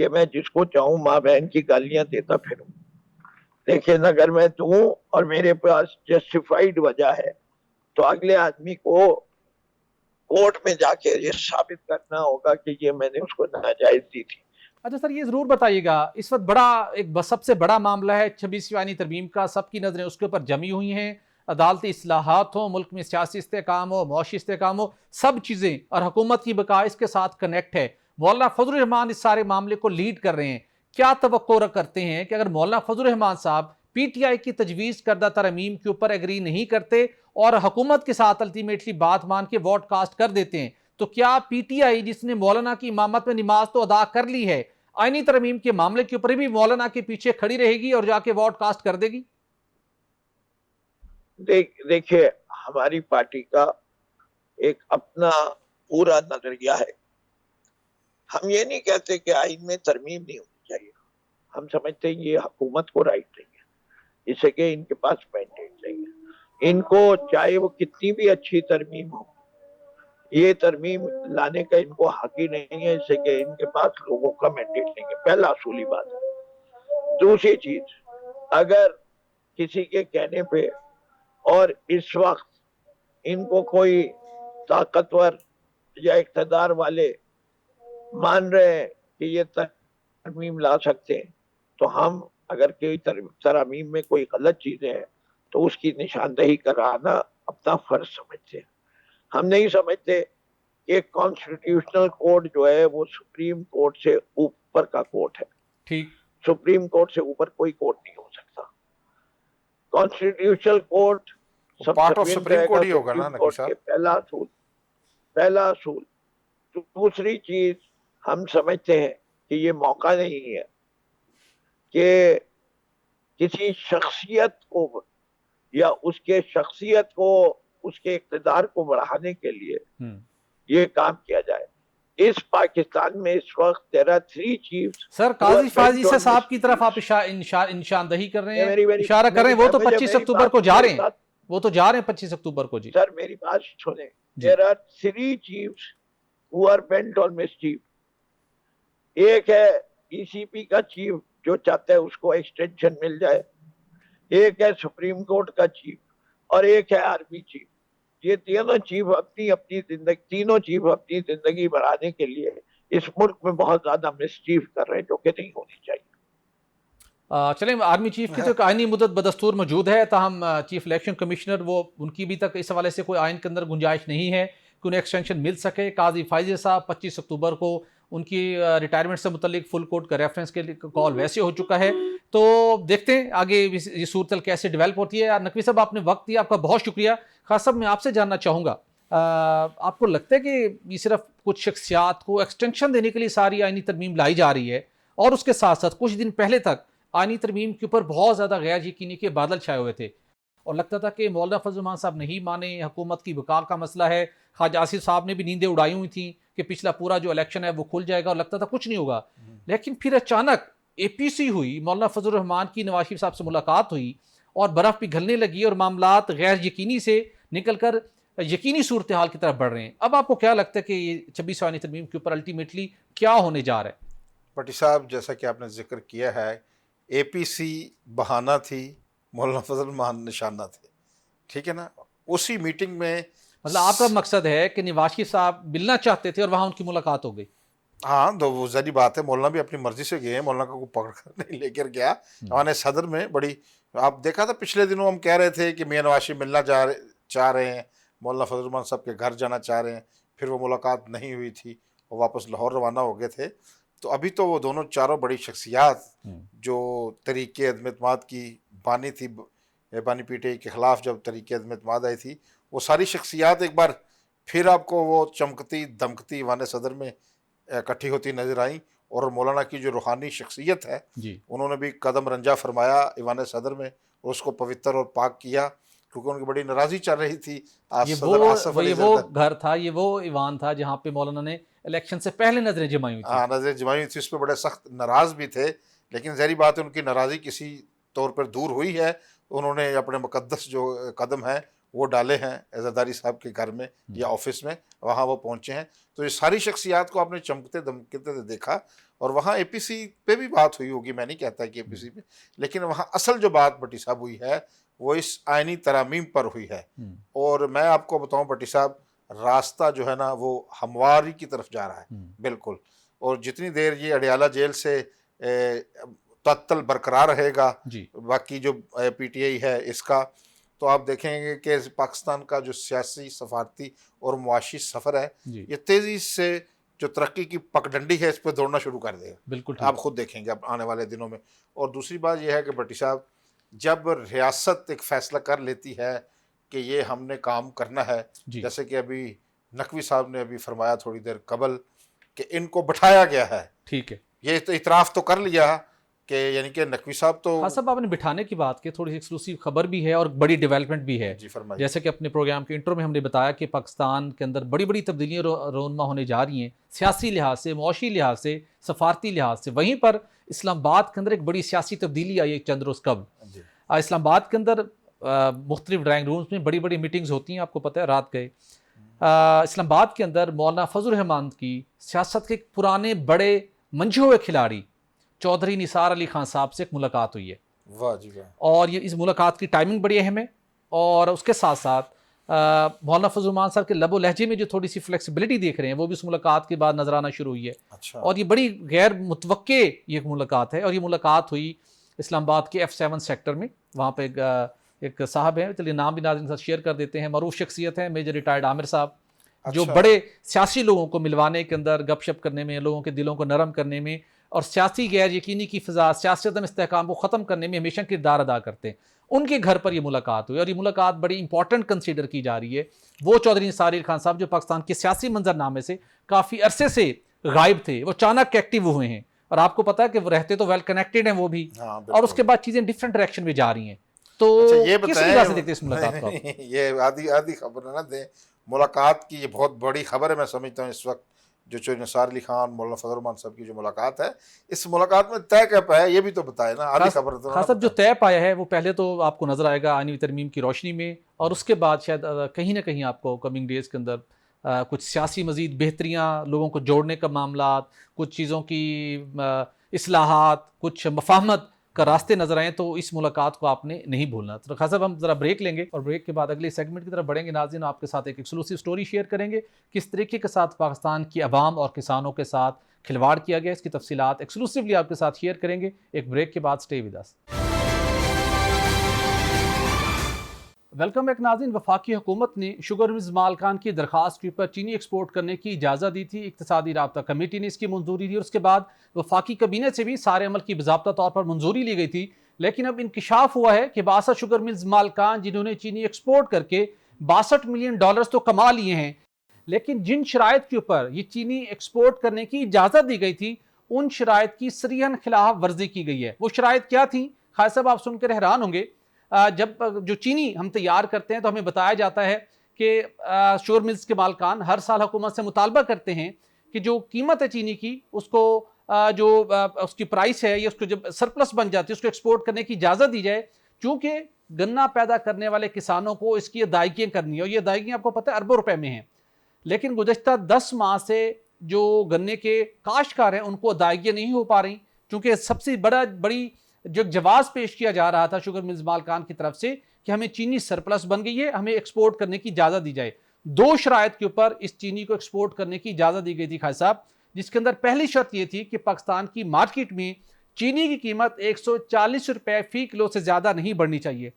کہ میں جس کو چاہوں ماں بہن کی گالیاں دیتا پھروں، لیکن اگر میں دوں اور میرے پاس جسٹیفائیڈ وجہ ہے تو اگلے آدمی کو کورٹ میں جا کے یہ ثابت کرنا ہوگا کہ یہ میں نے اس کو ناجائز دی تھی۔ اچھا سر، یہ ضرور بتائیے گا، اس وقت سب سے بڑا معاملہ ہے 26ویں آئینی ترمیم کا، سب کی نظریں اس کے اوپر جمی ہوئی ہیں، عدالتی اصلاحات ہوں، ملک میں سیاسی استحکام ہو، معاشی استحکام ہو، سب چیزیں اور حکومت کی بقا اس کے ساتھ کنیکٹ ہے۔ مولانا فضل الرحمان اس سارے معاملے کو لیڈ کر رہے ہیں، کیا توقع کرتے ہیں کہ اگر مولانا فضل الرحمان صاحب پی ٹی آئی کی تجویز کردہ ترمیم کے اوپر ایگری نہیں کرتے اور حکومت کے ساتھ الٹیمیٹلی بات مان کے ووٹ کاسٹ کر دیتے ہیں، تو کیا پی ٹی آئی جس نے مولانا کی امامت میں نماز تو ادا کر لی ہے، آئینی ترمیم کے معاملے کے اوپر بھی مولانا کے پیچھے کھڑی رہے گی اور جا کے ووٹ کاسٹ کر دے گی؟ دیکھیے، ہماری پارٹی کا ایک اپنا پورا نظریہ ہے۔ ہم یہ نہیں کہتے کہ آئین میں ترمیم نہیں ہونی چاہیے، ہم سمجھتے ہیں یہ حکومت کو رائٹ نہیں ہے، اس سے کہ ان کے پاس مینڈیٹ نہیں ہے، ان کو چاہے وہ کتنی بھی اچھی ترمیم ہو، یہ ترمیم لانے کا ان کو حق ہی نہیں ہے، اس سے کہ ان کے پاس لوگوں کا مینڈیٹ نہیں ہے، پہلا اصولی بات ہے۔ دوسری چیز، اگر کسی کے کہنے پہ اور اس وقت ان کو کوئی طاقتور یا اقتدار والے مان رہے ہیں کہ یہ ترمیم لا سکتے ہیں، تو ہم اگر کوئی ترمیم میں کوئی غلط چیزیں ہیں تو اس کی نشاندہی کرانا اپنا فرض سمجھتے ہیں۔ ہم نہیں سمجھتے کہ کانسٹیٹیوشنل کورٹ جو ہے وہ سپریم کورٹ سے اوپر کا کورٹ ہے، ٹھیک، سپریم کورٹ سے اوپر کوئی کورٹ نہیں ہو سکتا۔ Constitutional court part of subsequent supreme رہے کورٹ گا ہی ہوگا نا سپریم نقوی کورٹ صاحب؟ کے، پہلا اصول۔ دوسری چیز، ہم سمجھتے ہیں کہ یہ موقع نہیں ہے کہ کسی شخصیت کو یا اس کے شخصیت کو، اس کے اقتدار کو بڑھانے کے لیے یہ کام کیا جائے۔ اس پاکستان میں اس وقت there are 3 chiefs۔ سر قاضی فاضی سے صاحب کی طرف آپ نشاندہی کر رہے ہیں، اشارہ کر رہے ہیں، وہ تو 25 اکتوبر کو جا رہے ہیں، وہ تو جا رہے ہیں 25 اکتوبر کو۔ جی سر میری بات سنیں، there are 3 chiefs who are bent on mischief۔ ایک ہے ای سی پی کا چیف جو چاہتا ہے اس کو ایکسٹینشن مل جائے، ایک ہے سپریم کورٹ کا چیف، اور ایک ہے آرمی چیف۔ یہ تینوں چیف اپنی زندگی بڑھانے کے لیے اس ملک میں بہت زیادہ مسچیف کر رہے ہیں، جو کہ نہیں ہونی چاہیے۔ چلیں، آرمی چیف کی تو آئینی مدت بدستور موجود ہے، تاہم چیف الیکشن کمشنر وہ ان کی بھی تک اس حوالے سے کوئی آئین کے اندر گنجائش نہیں ہے کہ انہیں ایکسٹینشن مل سکے۔ قاضی فائزی صاحب 25 اکتوبر کو ان کی ریٹائرمنٹ سے متعلق فل کورٹ کا ریفرنس کے لیے کال ویسے ہو چکا ہے، تو دیکھتے ہیں آگے یہ صورتحال کیسے ڈیولپ ہوتی ہے۔ نقوی صاحب آپ نے وقت دیا، آپ کا بہت شکریہ۔ خاص صاحب میں آپ سے جاننا چاہوں گا، آپ کو لگتا ہے کہ یہ صرف کچھ شخصیات کو ایکسٹینشن دینے کے لیے ساری آئینی ترمیم لائی جا رہی ہے، اور اس کے ساتھ ساتھ کچھ دن پہلے تک آئینی ترمیم کے اوپر بہت زیادہ غیر یقینی کے بادل چھائے ہوئے تھے اور لگتا تھا کہ مولانا فضل الرحمان صاحب نہیں مانے، حکومت کی بقا کا مسئلہ ہے، خواجہ آصف صاحب نے بھی نیندیں اڑائی ہوئی تھیں کہ پچھلا پورا جو الیکشن ہے وہ کھل جائے گا، اور لگتا تھا کچھ نہیں ہوگا۔ لیکن پھر اچانک اے پی سی ہوئی، مولانا فضل الرحمان کی نواز شریف صاحب سے ملاقات ہوئی اور برف پگھلنے لگی اور معاملات غیر یقینی سے نکل کر یقینی صورتحال کی طرف بڑھ رہے ہیں۔ اب آپ کو کیا لگتا ہے کہ یہ 26 آئینی ترمیم کے اوپر الٹیمیٹلی کیا ہونے جا رہا ہے؟ بٹی صاحب، جیسا کہ آپ نے ذکر کیا ہے، اے پی سی بہانہ تھی، مولانا فضل الرحمان نشانہ تھے، ٹھیک ہے نا؟ اسی میٹنگ میں مطلب آپ کا مقصد ہے کہ نواز شریف صاحب ملنا چاہتے تھے اور وہاں ان کی ملاقات ہو گئی؟ ہاں، تو وہ ظاہری بات ہے، مولانا بھی اپنی مرضی سے گئے ہیں، مولانا کا کوئی پکڑ کر نہیں لے کر گیا۔ ایوان صدر میں بڑی، آپ دیکھا تھا پچھلے دنوں ہم کہہ رہے تھے کہ میاں نواز شریف ملنا چاہ رہے ہیں، مولانا فضل الرحمان صاحب کے گھر جانا چاہ رہے ہیں، پھر وہ ملاقات نہیں ہوئی تھی، وہ واپس لاہور روانہ ہو گئے تھے۔ تو ابھی تو وہ دونوں چاروں بڑی شخصیات جو تحریک عدم اعتماد کی بانی تھی، بانی پی ٹی آئی کے خلاف جب تحریک عدم اعتماد آئی تھی، وہ ساری شخصیات ایک بار پھر آپ کو وہ چمکتی دمکتی ایوان صدر میں اکٹھی ہوتی نظر آئیں، اور مولانا کی جو روحانی شخصیت ہے انہوں نے بھی قدم رنجا فرمایا ایوان صدر میں، اور اس کو پوتر اور پاک کیا، کیونکہ ان کی بڑی ناراضی چل رہی تھی۔ یہ وہ گھر تھا، یہ وہ ایوان تھا جہاں پہ مولانا نے الیکشن سے پہلے نظریں جمائی ہوئی تھی۔ ہاں، نظریں جمائی ہوئی تھی، اس پہ بڑے سخت ناراض بھی تھے، لیکن ظاہری بات ہے ان کی ناراضی کسی طور پر دور ہوئی ہے۔ انہوں نے اپنے مقدس جو قدم ہے وہ ڈالے ہیں عزاداری صاحب کے گھر میں یا آفس میں، وہاں وہ پہنچے ہیں. تو یہ ساری شخصیات کو آپ نے چمکتے دمکتے دیکھا، اور وہاں اے پی سی پہ بھی بات ہوئی ہوگی، میں نہیں کہتا کہ اے پی سی پہ، لیکن وہاں اصل جو بات بٹی صاحب ہوئی ہے وہ اس آئینی ترامیم پر ہوئی ہے. اور میں آپ کو بتاؤں بٹی صاحب، راستہ جو ہے نا وہ ہمواری کی طرف جا رہا ہے بالکل. اور جتنی دیر یہ اڈیالہ جیل سے تعطل برقرار رہے گا، باقی جو پی ٹی آئی ہے اس کا، تو آپ دیکھیں گے کہ پاکستان کا جو سیاسی، سفارتی اور معاشی سفر ہے یہ تیزی سے جو ترقی کی پگڈنڈی ہے اس پہ دوڑنا شروع کر دے گا. بالکل آپ خود دیکھیں گے اب آنے والے دنوں میں. اور دوسری بات یہ ہے کہ بٹی صاحب، جب ریاست ایک فیصلہ کر لیتی ہے کہ یہ ہم نے کام کرنا ہے، جیسے کہ ابھی نقوی صاحب نے ابھی فرمایا تھوڑی دیر قبل کہ ان کو بٹھایا گیا ہے، ٹھیک ہے، یہ تو اعتراف تو کر لیا کہ یعنی کہ نقوی صاحب تو. ہاں صاحب، آپ نے بٹھانے کی بات کی، تھوڑی سی ایکسکلوسیو خبر بھی ہے اور بڑی ڈیولپمنٹ بھی ہے. جی فرمائیے. جیسے کہ اپنے پروگرام کے انٹرو میں ہم نے بتایا کہ پاکستان کے اندر بڑی بڑی تبدیلیاں رونما ہونے جا رہی ہیں، سیاسی لحاظ سے، معاشی لحاظ سے، سفارتی لحاظ سے. وہیں پر اسلام آباد کے اندر ایک بڑی سیاسی تبدیلی آئی ہے چند روز قبل. اسلام آباد کے اندر مختلف ڈرائنگ رومز میں بڑی بڑی میٹنگز ہوتی ہیں، آپ کو پتہ ہے. رات گئے اسلام آباد کے اندر مولانا فضل الرحمان کی سیاست کے پرانے بڑے منجھے ہوئے کھلاڑی چودھری نثار علی خان صاحب سے ایک ملاقات ہوئی ہے. واہ جی واہ. اور یہ اس ملاقات کی ٹائمنگ بڑی اہم ہے، اور اس کے ساتھ ساتھ مولانا فضل الرحمان صاحب کے لب و لہجے میں جو تھوڑی سی فلیکسیبلٹی دیکھ رہے ہیں وہ بھی اس ملاقات کے بعد نظر آنا شروع ہوئی ہے. اور یہ بڑی غیر متوقع یہ ملاقات ہے. اور یہ ملاقات ہوئی اسلام آباد کے F7 سیکٹر میں. وہاں پہ ایک صاحب ہیں، چلیے نام بھی ناظرین کے ساتھ شیئر کر دیتے ہیں، معروف شخصیت ہیں میجر ریٹائرڈ عامر صاحب، جو بڑے سیاسی لوگوں کو ملوانے کے اندر، گپ شپ کرنے میں، لوگوں کے دلوں کو نرم کرنے میں اور سیاسی غیر یقینی کی فضا، سیاسی عدم استحکام کو ختم کرنے میں ہمیشہ کردار ادا کرتے ہیں. ان کے گھر پر یہ ملاقات ہوئی، اور یہ ملاقات بڑی امپورٹنٹ کنسیڈر کی جا رہی ہے. وہ چودھری نثار علی خان صاحب جو پاکستان کے سیاسی منظرنامے سے کافی عرصے سے غائب تھے، وہ اچانک ایکٹیو ہوئے ہیں. اور آپ کو پتا ہے کہ وہ رہتے تو ویل کنیکٹڈ ہیں وہ بھی، اور اس کے بعد چیزیں ڈفرینٹ ڈائریکشن میں جا رہی ہیں. تو یہ کس طرح سے دیکھتے ہیں اس ملاقات کو؟ یہ آدھی خبر نہ دیں ملاقات کی، یہ بہت بڑی خبر ہے میں سمجھتا ہوں اس وقت. جو چودھری نثار علی خان مولانا فضل الرحمان صاحب کی جو ملاقات ہے، اس ملاقات میں طے کیا پایا یہ بھی تو بتائے نا. آدھی خبر تو خاص جو طے پایا ہے وہ پہلے تو آپ کو نظر آئے گا آئینی ترمیم کی روشنی میں، اور اس کے بعد شاید کہیں نہ کہیں آپ کو کمنگ ڈیز کے اندر کچھ سیاسی مزید بہتریاں، لوگوں کو جوڑنے کا معاملات، کچھ چیزوں کی اصلاحات، کچھ مفاہمت کا راستے نظر آئیں. تو اس ملاقات کو آپ نے نہیں بھولنا. تو خاص ہم ذرا بریک لیں گے، اور بریک کے بعد اگلے سیگمنٹ کی طرف بڑھیں گے. ناظرین، آپ کے ساتھ ایک ایکسکلوسیو سٹوری شیئر کریں گے، کس طریقے کے ساتھ پاکستان کی عوام اور کسانوں کے ساتھ کھلواڑ کیا گیا، اس کی تفصیلات ایکسکلوسیولی آپ کے ساتھ شیئر کریں گے. ایک بریک کے بعد stay with us. Welcome back ناظرین. وفاقی حکومت نے شوگر ملز مالکان کی درخواست کے اوپر چینی ایکسپورٹ کرنے کی اجازت دی تھی. اقتصادی رابطہ کمیٹی نے اس کی منظوری دی، اور اس کے بعد وفاقی کابینہ سے بھی سارے عمل کی باضابطہ طور پر منظوری لی گئی تھی. لیکن اب انکشاف ہوا ہے کہ 62 شوگر ملز مالکان جنہوں نے چینی ایکسپورٹ کر کے $62 ملین تو کما لیے ہیں، لیکن جن شرائط کے اوپر یہ چینی ایکسپورٹ کرنے کی اجازت دی گئی تھی ان شرائط کی صریحاً خلاف ورزی کی گئی ہے. وہ شرائط کیا تھیں؟ خالد صاحب آپ سن کر حیران ہوں گے. جب جو چینی ہم تیار کرتے ہیں تو ہمیں بتایا جاتا ہے کہ شوگر ملز کے مالکان ہر سال حکومت سے مطالبہ کرتے ہیں کہ جو قیمت ہے چینی کی، اس کو جو اس کی پرائس ہے، یا اس کو جب سرپلس بن جاتی ہے اس کو ایکسپورٹ کرنے کی اجازت دی جائے، چونکہ گنا پیدا کرنے والے کسانوں کو اس کی ادائیگیاں کرنی ہے، اور یہ ادائیگیاں آپ کو پتہ ہے اربوں روپے میں ہیں. لیکن گزشتہ 10 ماہ سے جو گنے کے کاشتکار ہیں ان کو ادائیگیاں نہیں ہو پا رہی، چونکہ سب سے بڑی جو جواز پیش کیا جا رہا تھا شوگر ملز مالکان کی طرف سے کہ ہمیں چینی سرپلس بن گئی ہے، ہمیں ایکسپورٹ کرنے کی اجازت دی جائے. 2 شرائط کے اوپر اس چینی کو ایکسپورٹ کرنے کی اجازت دی گئی تھی خالد صاحب، جس کے اندر پہلی شرط یہ تھی کہ پاکستان کی مارکیٹ میں چینی کی قیمت 140 روپے فی کلو سے زیادہ نہیں بڑھنی چاہیے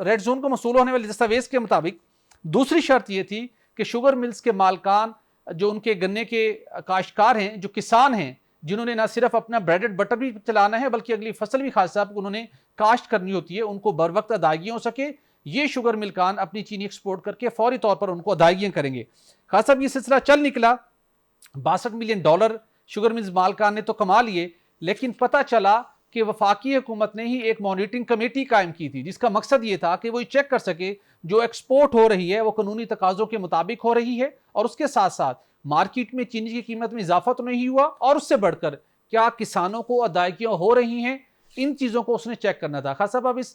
ریڈ زون کو موصول ہونے والے دستاویز کے مطابق. دوسری شرط یہ تھی کہ شوگر ملز کے مالکان جو ان کے گنے کے کاشتکار ہیں، جو کسان ہیں، جنہوں نے نہ صرف اپنا بریڈ اینڈ بٹر بھی چلانا ہے بلکہ اگلی فصل بھی خالد صاحب انہوں نے کاشت کرنی ہوتی ہے، ان کو بر وقت ادائیگیاں ہو سکے. یہ شوگر ملکان اپنی چینی ایکسپورٹ کر کے فوری طور پر ان کو ادائیگیاں کریں گے. خالد صاحب یہ سلسلہ چل نکلا، $62 ملین شوگر ملز مالکان نے تو کما لیے، لیکن پتہ چلا کہ وفاقی حکومت نے ہی ایک مانیٹرنگ کمیٹی قائم کی تھی جس کا مقصد یہ تھا کہ وہ چیک کر سکے جو ایکسپورٹ ہو رہی ہے وہ قانونی تقاضوں کے مطابق ہو رہی ہے، اور اس کے ساتھ ساتھ مارکیٹ میں چینی کی قیمت میں اضافہ تو نہیں ہوا، اور اس سے بڑھ کر کیا کسانوں کو ادائیگیاں ہو رہی ہیں. ان چیزوں کو اس نے چیک کرنا تھا. خاص صاحب اب اس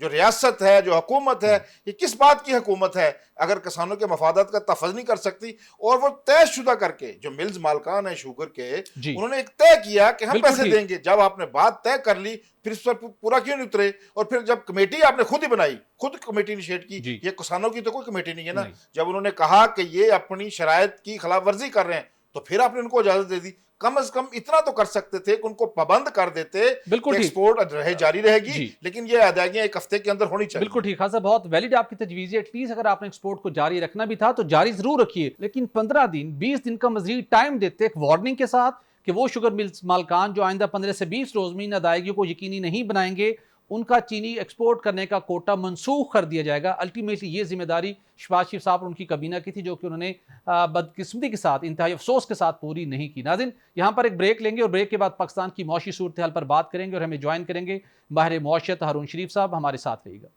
جو ریاست ہے, جو حکومت ہے, یہ کس بات کی حکومت ہے اگر کسانوں کے مفادات کا تحفظ نہیں کر سکتی؟ اور وہ طے شدہ کر کے, جو ملز مالکان ہیں شوگر کے, انہوں نے ایک طے کیا کہ ہم پیسے دیں گے. جب آپ نے بات طے کر لی پھر اس پر پورا کیوں نہیں اترے؟ اور پھر جب کمیٹی آپ نے خود ہی بنائی, خود کمیٹی انیشیٹ کی, یہ کسانوں کی تو کوئی کمیٹی نہیں ہے نا. جب انہوں نے کہا کہ یہ اپنی شرائط کی خلاف ورزی کر رہے ہیں تو پھر آپ نے ان کو اجازت دے دی. کم از کم اتنا تو کر سکتے تھے کہ ان کو پابند کر دیتے کہ ایکسپورٹ رہے جاری رہے گی, لیکن یہ ادائیگیاں ایک ہفتے کے اندر ہونی چاہیے. بالکل ٹھیک ہے, بہت ویلڈ آپ کی تجویز ہے. ایٹ لیسٹ اگر آپ نے ایکسپورٹ کو جاری رکھنا بھی تھا تو جاری ضرور رکھیے, لیکن 15 دن 20 دن کا مزید ٹائم دیتے ایک وارننگ کے ساتھ کہ وہ شوگر ملز مالکان جو آئندہ 15 سے 20 روز میں ان ادائیگیوں کو یقینی نہیں بنائیں گے, ان کا چینی ایکسپورٹ کرنے کا کوٹا منسوخ کر دیا جائے گا. الٹیمیٹلی یہ ذمہ داری شہباز شریف صاحب اور ان کی کابینہ کی تھی, جو کہ انہوں نے بدقسمتی کے ساتھ, انتہائی افسوس کے ساتھ پوری نہیں کی. ناظرین, یہاں پر ایک بریک لیں گے اور بریک کے بعد پاکستان کی معاشی صورتحال پر بات کریں گے اور ہمیں جوائن کریں گے ماہر معاشیت ہارون شریف صاحب. ہمارے ساتھ رہیے گا.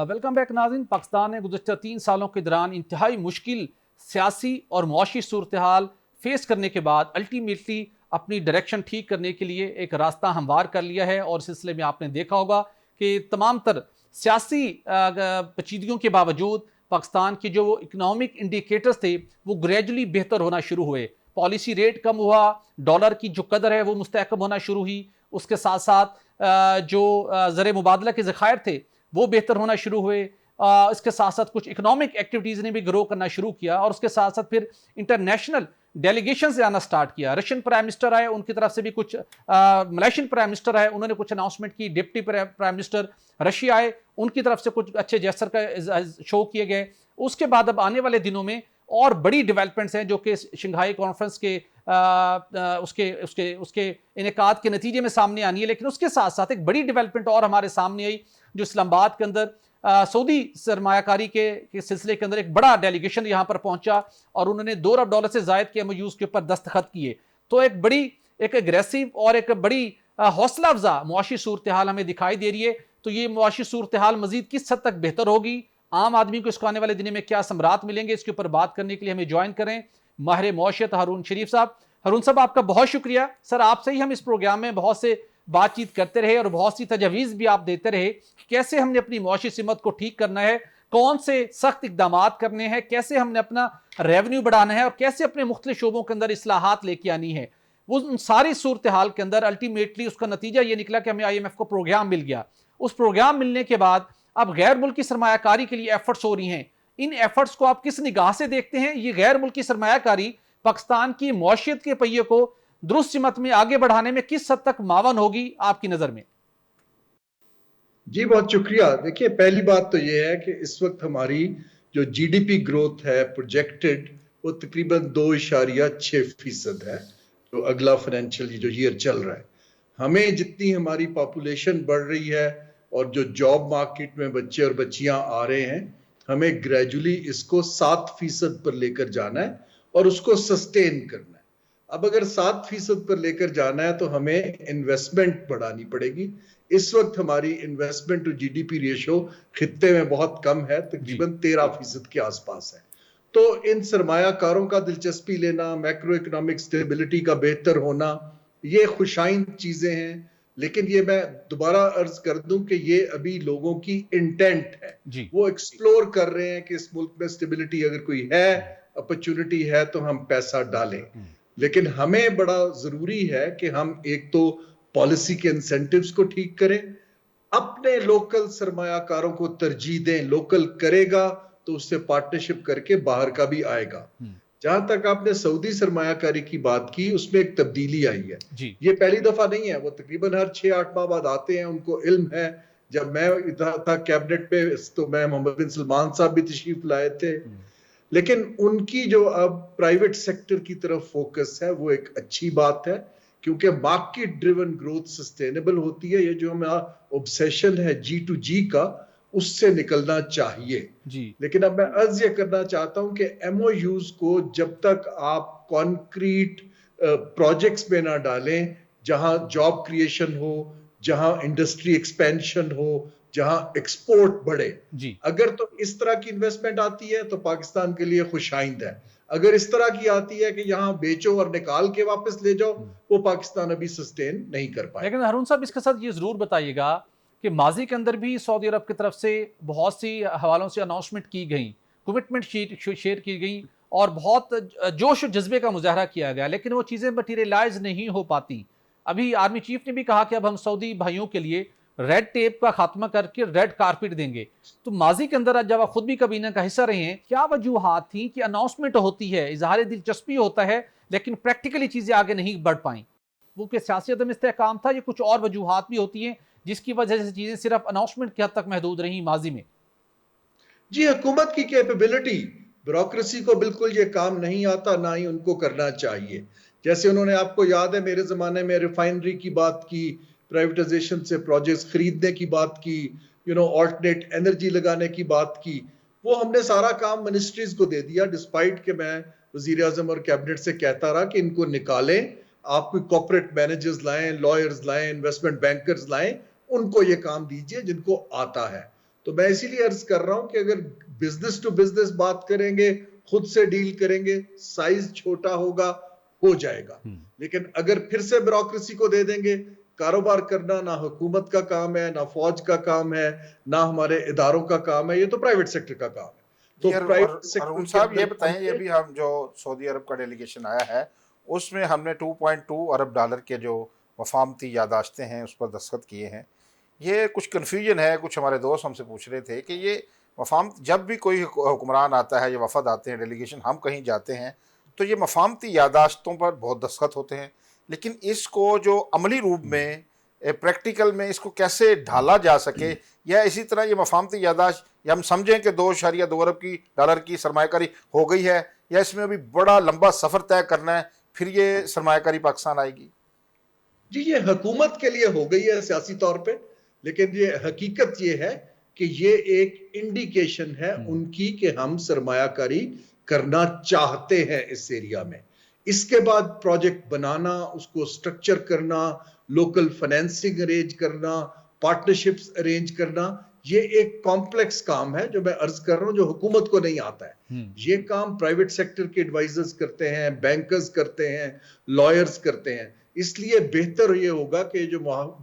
ویلکم بیک ناظرین. پاکستان نے گزشتہ 3 سالوں کے دوران انتہائی مشکل سیاسی اور معاشی صورتحال فیس کرنے کے بعد الٹیمیٹلی اپنی ڈائریکشن ٹھیک کرنے کے لیے ایک راستہ ہموار کر لیا ہے. اور اس سلسلے میں آپ نے دیکھا ہوگا کہ تمام تر سیاسی پیچیدگیوں کے باوجود پاکستان کے جو اکنامک انڈیکیٹرز تھے وہ گریجولی بہتر ہونا شروع ہوئے. پالیسی ریٹ کم ہوا, ڈالر کی جو قدر ہے وہ مستحکم ہونا شروع ہوئی, اس کے ساتھ ساتھ جو زر مبادلہ کے ذخائر تھے وہ بہتر ہونا شروع ہوئے. اس کے ساتھ ساتھ کچھ اکنامک ایکٹیویٹیز نے بھی گرو کرنا شروع کیا, اور اس کے ساتھ ساتھ پھر انٹرنیشنل ڈیلیگیشن سے آنا سٹارٹ کیا. رشین پرائم منسٹر آئے, ان کی طرف سے بھی کچھ ملیشین پرائم منسٹر آئے, انہوں نے کچھ اناؤنسمنٹ کی. ڈپٹی پرائم منسٹر رشیا آئے, ان کی طرف سے کچھ اچھے جیسر کا شو کیے گئے. اس کے بعد اب آنے والے دنوں میں اور بڑی ڈیولپمنٹس ہیں جو کہ شنگھائی کانفرنس کے اس کے انعقاد کے نتیجے میں سامنے آنی ہے. لیکن اس کے ساتھ ساتھ ایک بڑی ڈیولپمنٹ اور ہمارے سامنے آئی جو اسلام آباد کے اندر سعودی سرمایہ کاری کے سلسلے کے اندر ایک بڑا ڈیلیگیشن یہاں پر پہنچا اور انہوں نے $2 ارب سے زائد کے MOUs کے اوپر دستخط کیے. تو ایک اگریسو اور ایک بڑی حوصلہ افزا معاشی صورتحال ہمیں دکھائی دے رہی ہے. تو یہ معاشی صورتحال مزید کس حد تک بہتر ہوگی, عام آدمی کو اس کو آنے والے دنوں میں کیا ثمرات ملیں گے, اس کے اوپر بات کرنے کے لیے ہمیں جوائن کریں ماہر معاشیت ہارون شریف صاحب. ہارون صاحب, آپ کا بہت شکریہ. سر, آپ سے ہی ہم اس پروگرام میں بہت سے بات چیت کرتے رہے اور بہت سی تجاویز بھی آپ دیتے رہے کہ کیسے ہم نے اپنی معاشی سمت کو ٹھیک کرنا ہے, کون سے سخت اقدامات کرنے ہیں, کیسے ہم نے اپنا ریونیو بڑھانا ہے اور کیسے اپنے مختلف شعبوں کے اندر اصلاحات لے کے آنی ہے. وہ ان ساری صورتحال کے اندر الٹیمیٹلی اس کا نتیجہ یہ نکلا کہ ہمیں IMF کو پروگرام مل گیا. اس پروگرام ملنے کے بعد اب غیر ملکی سرمایہ کاری کے لیے ایفرٹس ہو رہی ہیں. ان ایفرٹس کو آپ کس نگاہ سے دیکھتے ہیں؟ یہ غیر ملکی سرمایہ کاری پاکستان کی معاشیت کے پہیے کو درست سمت میں آگے بڑھانے میں کس حد تک معاون ہوگی آپ کی نظر میں؟ جی بہت شکریہ. دیکھیے, پہلی بات تو یہ ہے کہ اس وقت ہماری جو GDP گروتھ ہے پروجیکٹڈ وہ تقریباً 2.6% ہے جو اگلا فائنینشیل جو ایئر چل رہا ہے. ہمیں جتنی ہماری پاپولیشن بڑھ رہی ہے اور جو جاب مارکیٹ میں بچے اور بچیاں آ رہے ہیں, ہمیں گریجولی اس کو 7% پر لے کر جانا ہے اور اس کو سسٹین کرنا ہے. اب اگر 7% پر لے کر جانا ہے تو ہمیں انویسٹمنٹ بڑھانی پڑے گی. اس وقت ہماری انویسٹمنٹ ٹو GDP ریشو خطے میں بہت کم ہے, تقریباً 13% کے آس پاس ہے. تو ان سرمایہ کاروں کا دلچسپی لینا, میکرو اکنامک سٹیبلٹی کا بہتر ہونا, یہ خوشائند چیزیں ہیں. لیکن یہ میں دوبارہ عرض کر دوں کہ یہ ابھی لوگوں کی انٹینٹ ہے, وہ ایکسپلور کر رہے ہیں کہ اس ملک میں سٹیبلٹی اگر کوئی ہے, اپرچونٹی ہے تو ہم پیسہ ڈالیں. لیکن ہمیں بڑا ضروری ہے کہ ہم ایک تو پالیسی کے انسینٹیوز کو ٹھیک کریں, اپنے لوکل سرمایہ کاروں کو ترجیح دیں. لوکل کرے گا تو اس سے پارٹنرشپ کر کے باہر کا بھی آئے گا. جہاں تک آپ نے سعودی سرمایہ کاری کی بات کی, اس میں ایک تبدیلی آئی ہے. یہ پہلی دفعہ نہیں ہے, وہ تقریباً ہر 6-8 ماہ بعد آتے ہیں. ان کو علم ہے. جب میں تھا کیبنٹ میں تو میں محمد بن سلمان صاحب بھی تشریف لائے تھے. لیکن ان کی جو اب پرائیویٹ سیکٹر کی طرف فوکس ہے وہ ایک اچھی بات ہے, کیونکہ مارکیٹ ڈریون گروتھ سسٹینیبل ہوتی ہے. یہ جو ہمارا اوبسیشن ہے G2G کا, اس سے نکلنا چاہیے. لیکن اب میں عرض یہ کرنا چاہتا ہوں کہ MOUs کو جب تک آپ کانکریٹ پروجیکٹس میں نہ ڈالیں جہاں جاب کریشن ہو, جہاں انڈسٹری ایکسپینشن ہو, جہاں ایکسپورٹ بڑھے, اگر تو اس طرح کی انویسٹمنٹ آتی ہے تو پاکستان کے لیے خوش آئند ہے. اگر اس طرح کی آتی ہے کہ یہاں بیچو اور نکال کے واپس لے جاؤ، وہ پاکستان ابھی سسٹین نہیں کر پائے. لیکن ہارون صاحب اس کے ساتھ یہ ضرور بتائیے گا کہ ماضی کے اندر بھی سعودی عرب کی طرف سے بہت سی حوالوں سے اناؤنسمنٹ کی گئیں، کمٹمنٹ شیئر کی گئیں اور بہت جوش و جذبے کا مظاہرہ کیا گیا، لیکن وہ چیزیں مٹیریلائز نہیں ہو پاتی. ابھی آرمی چیف نے بھی کہا کہ اب ہم سعودی بھائیوں کے لیے ریڈ ٹیپ کا خاتمہ کر کے ریڈ کارپٹ دیں گے. تو ماضی کے اندر جب آپ خود بھی کابینہ کا حصہ رہے ہیں، کیا وجوہات تھیں کہ اناؤنسمنٹ ہوتی ہے، اظہار دلچسپی ہوتا ہے، لیکن پریکٹیکلی چیزیں آگے نہیں بڑھ پائیں؟ وہ کہ سیاسی عدم استحکام تھا یا کچھ اور وجوہات بھی ہوتی ہیں جس کی وجہ سے چیزیں صرف اناؤنسمنٹ کی حد تک محدود رہیں ماضی میں؟ جی حکومت کی کیپیبلٹی، بیوروکریسی کو بالکل یہ کام نہیں آتا، نہ ہی ان کو کرنا چاہیے. جیسے انہوں نے، آپ کو یاد ہے میرے زمانے میں ریفائنری کی بات کی، پرائیویٹائزیشن سے پروجیکٹس خریدنے کی بات کی، آلٹرنیٹ انرجی لگانے کی بات کی. وہ ہم نے سارا کام منسٹریز کو دے دیا، ڈسپائٹ کہ میں وزیر اعظم اور کیبنٹ سے کہتا رہا کہ ان کو نکالیں، آپ کوئی کارپوریٹ مینیجرز لائیں، لائرز لائیں، انویسٹمنٹ بینکرز لائیں، ان کو یہ کام دیجئے جن کو آتا ہے. تو میں اسی لیے عرض کر رہا ہوں کہ اگر بزنس ٹو بزنس بات کریں گے، خود سے ڈیل کریں گے، سائز چھوٹا ہوگا، ہو جائے گا. لیکن اگر پھر سے بیوروکریسی کو دے دیں گے، کاروبار کرنا نہ حکومت کا کام ہے، نہ فوج کا کام ہے، نہ ہمارے اداروں کا کام ہے، یہ تو پرائیویٹ سیکٹر کا کام ہے. تو پرائیویٹ ارون صاحب یہ بتائیں، یہ بھی ہم جو سعودی عرب کا ڈیلیگیشن آیا ہے اس میں ہم نے 2.2 ارب ڈالر کے جو وفامتی یادداشتیں ہیں اس پر دستخط کیے ہیں. یہ کچھ کنفیوژن ہے، کچھ ہمارے دوست ہم سے پوچھ رہے تھے کہ یہ مفاہمت، جب بھی کوئی حکمران آتا ہے یا وفد آتے ہیں ڈیلیگیشن، ہم کہیں جاتے ہیں تو یہ مفاہمتی یادداشتوں پر بہت دستخط ہوتے ہیں، لیکن اس کو جو عملی روپ میں پریکٹیکل میں اس کو کیسے ڈھالا جا سکے، یا اسی طرح یہ مفاہمتی یادداشت یا ہم سمجھیں کہ 2.2 ارب کی ڈالر کی سرمایہ کاری ہو گئی ہے، یا اس میں ابھی بڑا لمبا سفر طے کرنا ہے پھر یہ سرمایہ کاری پاکستان آئے گی؟ جی یہ حکومت کے لیے ہو گئی ہے سیاسی طور پہ، لیکن یہ حقیقت یہ ہے کہ یہ ایک انڈیکیشن ہے ان کی کہ ہم سرمایہ کاری کرنا چاہتے ہیں اس ایریا میں. اس کے بعد پروجیکٹ بنانا، اس کو سٹرکچر کرنا، لوکل فائنینسنگ ارینج کرنا، پارٹنرشپس ارینج کرنا، یہ ایک کمپلیکس کام ہے جو میں عرض کر رہا ہوں، جو حکومت کو نہیں آتا ہے. یہ کام پرائیویٹ سیکٹر کے ایڈوائزرز کرتے ہیں، بینکرز کرتے ہیں، لائرز کرتے ہیں. اس لیے بہتر یہ ہوگا کہ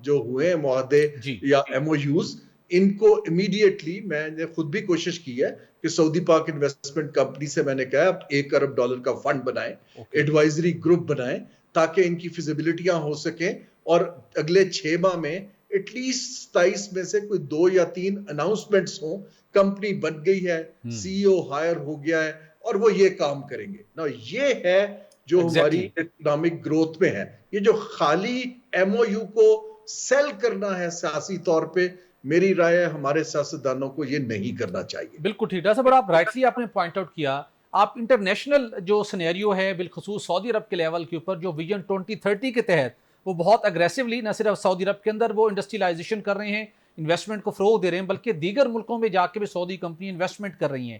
جو ہوئے معاہدے یا ایم او یوز، ان کو امیڈیٹلی، میں نے خود بھی کوشش کی ہے کہ سعودی پاک انویسٹمنٹ کمپنی سے میں نے کہا آپ 1 ارب ڈالر کا فنڈ بنائیں، ایڈوائزری گروپ بنائیں، تاکہ ان کی فیزیبلٹیاں ہو سکیں، اور اگلے 6 ماہ میں ایٹ لیسٹ 27 میں سے کوئی 2 یا 3 اناؤنسمنٹس ہوں، کمپنی بن گئی ہے، سی او ہائر ہو گیا ہے، اور وہ یہ کام کریں گے. نا یہ ہے جو ہماری اکنامک گروتھ میں ہے. یہ جو خالی ایم او یو کو سیل کرنا ہے سیاسی طور پہ، میری رائے ہے ہمارے سیاستدانوں کو یہ نہیں کرنا چاہیے. بالکل ٹھیک ہے. بڑا آپ رائٹلی آپ نے پوائنٹ آؤٹ کیا. آپ انٹرنیشنل جو سینیریو ہے بالخصوص سعودی عرب کے لیول کے اوپر، جو ویژن 2030 کے تحت وہ بہت اگریسولی نہ صرف سعودی عرب کے اندر وہ انڈسٹریلائزیشن کر رہے ہیں، انویسٹمنٹ کو فروغ دے رہے ہیں، بلکہ دیگر ملکوں میں جا کے بھی سعودی کمپنی انویسٹمنٹ کر رہی ہیں.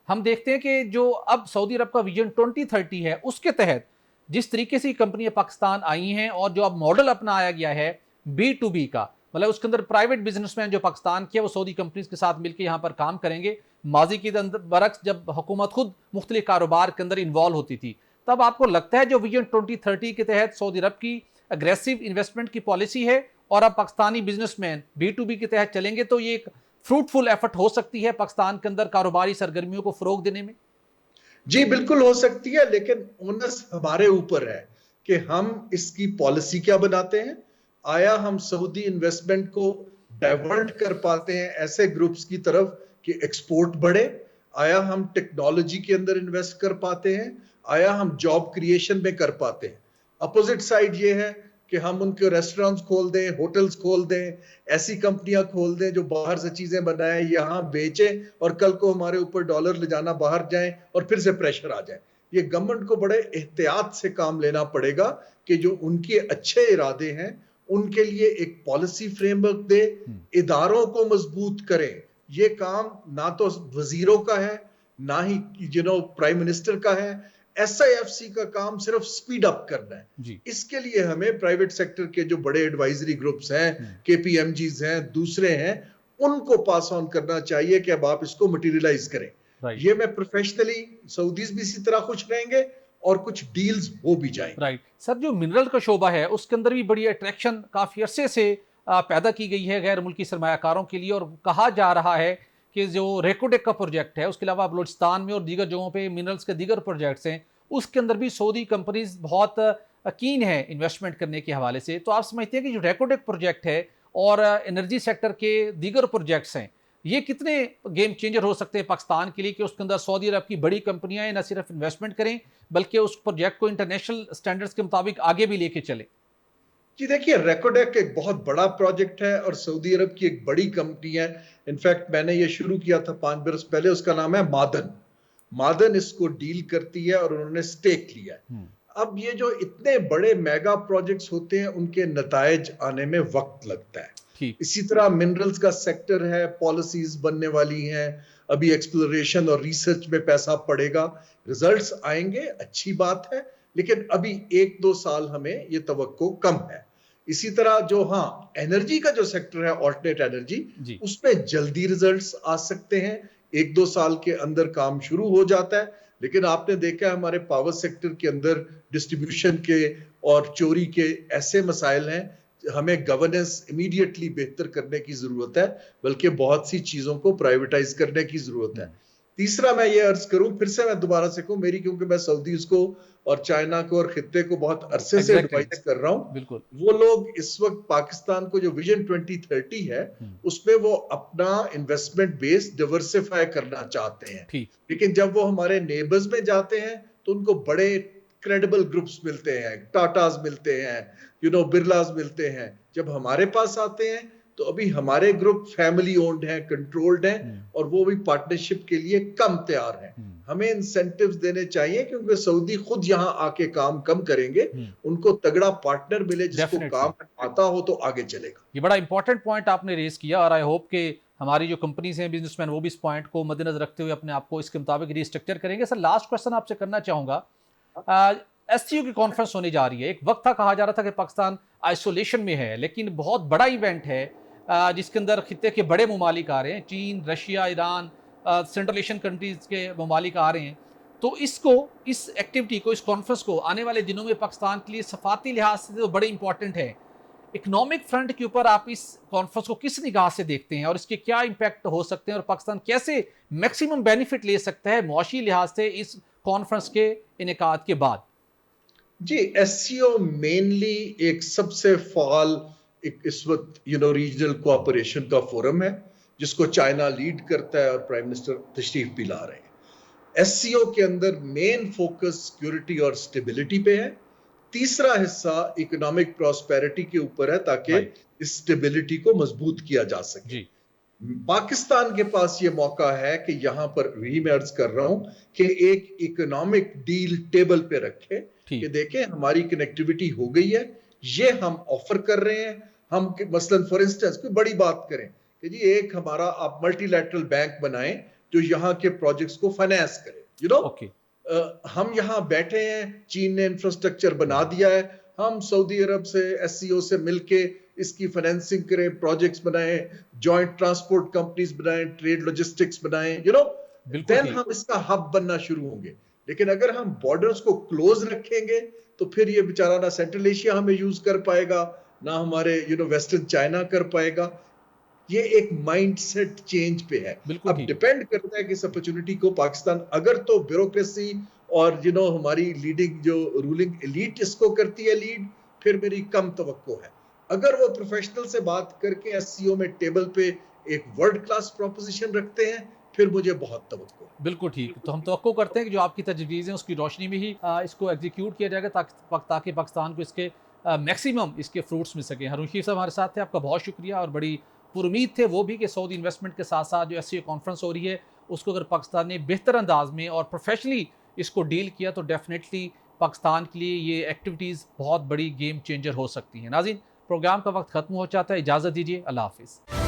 ہم دیکھتے ہیں کہ جو اب سعودی عرب کا ویژن 2030 ہے اس کے تحت جس طریقے سے کمپنیاں پاکستان آئی ہیں، اور جو اب ماڈل اپنایا گیا ہے B2B کا، مطلب اس کے اندر پرائیویٹ بزنس مین جو پاکستان کے وہ سعودی کمپنیز کے ساتھ مل کے یہاں پر کام کریں گے. ماضی کے اندر برعکس جب حکومت خود مختلف کاروبار کے اندر انوالو ہوتی تھی، تب آپ کو لگتا ہے جو ویژن 2030 کے تحت سعودی عرب کی اگریسو انویسٹمنٹ کی پالیسی ہے اور اب پاکستانی بزنس مین B2B کے تحت چلیں گے، تو یہ ایک فروٹفل ایفرٹ ہو سکتی ہے پاکستان کے اندر کاروباری سرگرمیوں کو فروغ دینے میں؟ جی بالکل ہو سکتی ہے، لیکن اونس ہمارے اوپر ہے کہ ہم اس کی پالیسی کیا بناتے ہیں. آیا ہم سعودی انویسٹمنٹ کو ڈائیورٹ کر پاتے ہیں ایسے گروپس کی طرف کہ ایکسپورٹ بڑھے؟ آیا ہم ٹیکنالوجی کے اندر انویسٹ کر پاتے ہیں؟ آیا ہم جاب کریشن میں کر پاتے ہیں؟ اپوزٹ سائڈ یہ ہے کہ ہم ان کے ریسٹورانٹس کھول دیں، ہوٹلز کھول دیں، ایسی کمپنیاں کھول دیں جو باہر سے چیزیں بنائیں، یہاں بیچیں، اور کل کو ہمارے اوپر ڈالر لے جانا باہر جائیں اور پھر سے پریشر آ جائے. یہ گورنمنٹ کو بڑے احتیاط سے کام لینا پڑے گا کہ جو ان کے اچھے ارادے ہیں ان کے لیے ایک پالیسی فریم ورک دے، اداروں کو مضبوط کریں. یہ کام نہ تو وزیروں کا ہے، نہ ہی پرائم منسٹر کا ہے. SIFC کا کام صرف سپیڈ اپ کرنا ہے. اس کے لیے ہمیں پرائیویٹ سیکٹر کے جو بڑے ایڈوائزری گروپس ہیں، KPMGs ہیں، دوسرے ہیں، ان کو پاس آن کرنا چاہیے کہ اب آپ اس کو مٹیریلائز کریں. یہ میں پروفیشنلی سعودیز بھی اسی طرح خوش رہیں گے اور کچھ ڈیلز ہو بھی جائیں گے. رائٹ سر، جو منرل کا شعبہ ہے اس کے اندر بھی بڑی اٹریکشن کافی عرصے سے پیدا کی گئی ہے غیر ملکی سرمایہ کاروں کے لیے، اور کہا جا رہا ہے کہ جو ریکوڈیک کا پروجیکٹ ہے، اس کے علاوہ بلوچستان میں اور دیگر جگہوں پہ منرلز کے دیگر پروجیکٹس ہیں، اس کے اندر بھی سعودی کمپنیز بہت کین ہیں انویسٹمنٹ کرنے کے حوالے سے. تو آپ سمجھتے ہیں کہ جو ریکوڈیک پروجیکٹ ہے اور انرجی سیکٹر کے دیگر پروجیکٹس ہیں، یہ کتنے گیم چینجر ہو سکتے ہیں پاکستان کے لیے کہ اس کے اندر سعودی عرب کی بڑی کمپنیاں نہ صرف انویسٹمنٹ کریں بلکہ اس پروجیکٹ کو انٹرنیشنل سٹینڈرڈز کے مطابق آگے بھی لے کے چلیں؟ جی دیکھیے، ریکوڈیک ایک بہت بڑا پروجیکٹ ہے اور سعودی عرب کی ایک بڑی کمپنی ہے. انفیکٹ میں نے یہ شروع کیا تھا 5 برس پہلے. اس کا نام ہے مادن اس کو ڈیل کرتی ہے اور انہوں نے سٹیک لیا ہے. اب یہ جو اتنے بڑے میگا پروجیکٹس ہوتے ہیں ان کے نتائج آنے میں وقت لگتا ہے. اسی طرح منرلز کا سیکٹر ہے، پالیسیز بننے والی ہیں، ابھی ایکسپلوریشن اور ریسرچ میں پیسہ پڑے گا، ریزلٹس آئیں گے، اچھی بات ہے، لیکن ابھی 1-2 سال ہمیں یہ توقع کم ہے. اسی طرح جو انرجی کا جو سیکٹر ہے، آلٹرنیٹ انرجی، اس پہ جلدی ریزلٹس آ سکتے ہیں، 1-2 سال کے اندر کام شروع ہو جاتا ہے. لیکن آپ نے دیکھا ہمارے پاور سیکٹر کے اندر ڈسٹریبیوشن کے اور چوری کے ایسے مسائل ہیں، ہمیں گورننس امیڈیٹلی بہتر کرنے کی ضرورت ہے، بلکہ بہت سی چیزوں کو پرائیویٹائز کرنے کی ضرورت ہے. تیسرا میں یہ عرض کروں، پھر سے میں دوبارہ سے کہوں، کیونکہ میں سعودیز کو اور چائنا کو اور خطے کو بہت عرصے سے ایڈوائز کر رہا ہوں، وہ لوگ اس وقت پاکستان کو جو ویژن 2030 ہے اس میں وہ اپنا انویسٹمنٹ بیس ڈیورسیفائی کرنا چاہتے ہیں. لیکن جب وہ ہمارے نیبرز میں جاتے ہیں تو ان کو بڑے کریڈیبل گروپس ملتے ہیں، ٹاٹاز ملتے ہیں، برلاز ملتے ہیں. جب ہمارے پاس آتے ہیں تو ابھی ہمارے گروپ فیملی اونڈ ہیں، کنٹرولڈ ہیں، اور وہ بھی پارٹنرشپ کے لیے کم تیار ہیں. ہمیں انسینٹیوز دینے چاہیے کیونکہ سعودی خود یہاں آ کے کام کم کریں گے، ان کو تگڑا پارٹنر ملے جس کو کام آتا ہو تو آگے چلے گا. یہ بڑا امپورٹنٹ پوائنٹ آپ نے ریز کیا، اور آئی ہوپ کہ ہماری جو کمپنیز ہیں، بزنس مین، وہ بھی اس پوائنٹ کو مد نظر رکھتے ہوئے اپنے آپ کو اس کے مطابق ریسٹرکچر کریں گے. سر لاسٹ کوسچن آپ سے کرنا چاہوں گا، ایس سی او کی کانفرنس ہونے جا رہی ہے. ایک وقت تھا کہا جا رہا تھا کہ پاکستان آئسولیشن میں ہے، لیکن بہت بڑا ایونٹ ہے جس کے اندر خطے کے بڑے ممالک آ رہے ہیں، چین، رشیا، ایران، سینٹرل ایشین کنٹریز کے ممالک آ رہے ہیں. تو اس ایکٹیویٹی کو، اس کانفرنس کو آنے والے دنوں میں پاکستان کے لیے سفارتی لحاظ سے تو بڑے امپورٹنٹ ہے. اکنامک فرنٹ کے اوپر آپ اس کانفرنس کو کس نگاہ سے دیکھتے ہیں اور اس کے کیا امپیکٹ ہو سکتے ہیں، اور پاکستان کیسے میکسیمم بینیفٹ لے سکتا ہے معاشی لحاظ سے اس کانفرنس کے انعقاد کے بعد؟ جی، ایس سی او مینلی ایک سب سے فعال اس وقت ریجنل کوآپریشن کا فورم ہے جس کو چائنا لیڈ کرتا ہے اور پرائم منسٹر تشریف بھی لا رہے ہیں. ایس سی او کے اندر مین فوکس سیکیورٹی اور سٹیبلٹی پہ ہے. تیسرا حصہ اکنامک پراسپیرٹی کے اوپر ہے تاکہ اس سٹیبلٹی کو مضبوط کیا جا سکے. پاکستان کے پاس یہ موقع ہے کہ یہاں پر وہی میں عرض کر رہا ہوں کہ ایک اکنامک ڈیل ٹیبل پہ رکھے کہ دیکھیں ہماری کنیکٹیویٹی ہو گئی ہے، یہ ہم آفر کر رہے ہیں. ہم مثلا فار انسٹنس کوئی بڑی بات کریں کہ جی ایک ہمارا آپ ملٹی لیٹرل بینک بنائیں جو یہاں کے پروجیکٹس کو فائنانس کرے. ہم یہاں بیٹھے ہیں، چین نے انفراسٹرکچر بنا دیا ہے، ہم سعودی عرب سے ایس سی او سے مل کے اس کی فائنینسنگ کریں، پروجیکٹس بنائیں، جوائنٹ ٹرانسپورٹ کمپنیز بنائیں، ٹریڈ لاجسٹکس بنائیں، دین ہم اس کا ہب بننا شروع ہوں گے. لیکن اگر ہم بارڈرز کو کلوز رکھیں گے تو پھر یہ بیچارہ نہ سینٹرل ایشیا ہمیں یوز کر پائے گا، نہ ہمارے ویسٹرن چائنا کر پائے گا. یہ ایک مائنڈ سیٹ چینج پہ ہے. اب ڈیپینڈ کرتا ہے کہ اس اپرچونٹی کو پاکستان اگر تو بیوروکریسی اور ہماری لیڈنگ جو رولنگ ایلیٹ اس کو کرتی ہے لیڈ، پھر میری کم توقع ہے. اگر وہ پروفیشنل سے بات کر کے ایس سی او میں ٹیبل پہ ایک ورلڈ کلاس پروپوزیشن رکھتے ہیں، پھر مجھے بہت توقع. بالکل ٹھیک. تو ہم توقع کرتے ہیں کہ جو آپ کی تجویزیں اس کی روشنی میں ہی اس کو ایگزیکیوٹ کیا جائے گا تاکہ پاکستان کو اس کے میکسیمم اس کے فروٹس مل سکیں. ہارون شریف صاحب ہمارے ساتھ تھے، آپ کا بہت شکریہ، اور بڑی پر امید تھے وہ بھی کہ سعودی انویسٹمنٹ کے ساتھ ساتھ جو ایس سی او کانفرنس ہو رہی ہے اس کو اگر پاکستان نے بہتر انداز میں اور پروفیشنلی اس کو ڈیل کیا تو ڈیفینیٹلی پاکستان کے لیے یہ ایکٹیویٹیز بہت بڑی گیم چینجر ہو سکتی ہیں. ناظرین، پروگرام کا وقت ختم ہو جاتا ہے، اجازت دیجیے، اللہ حافظ.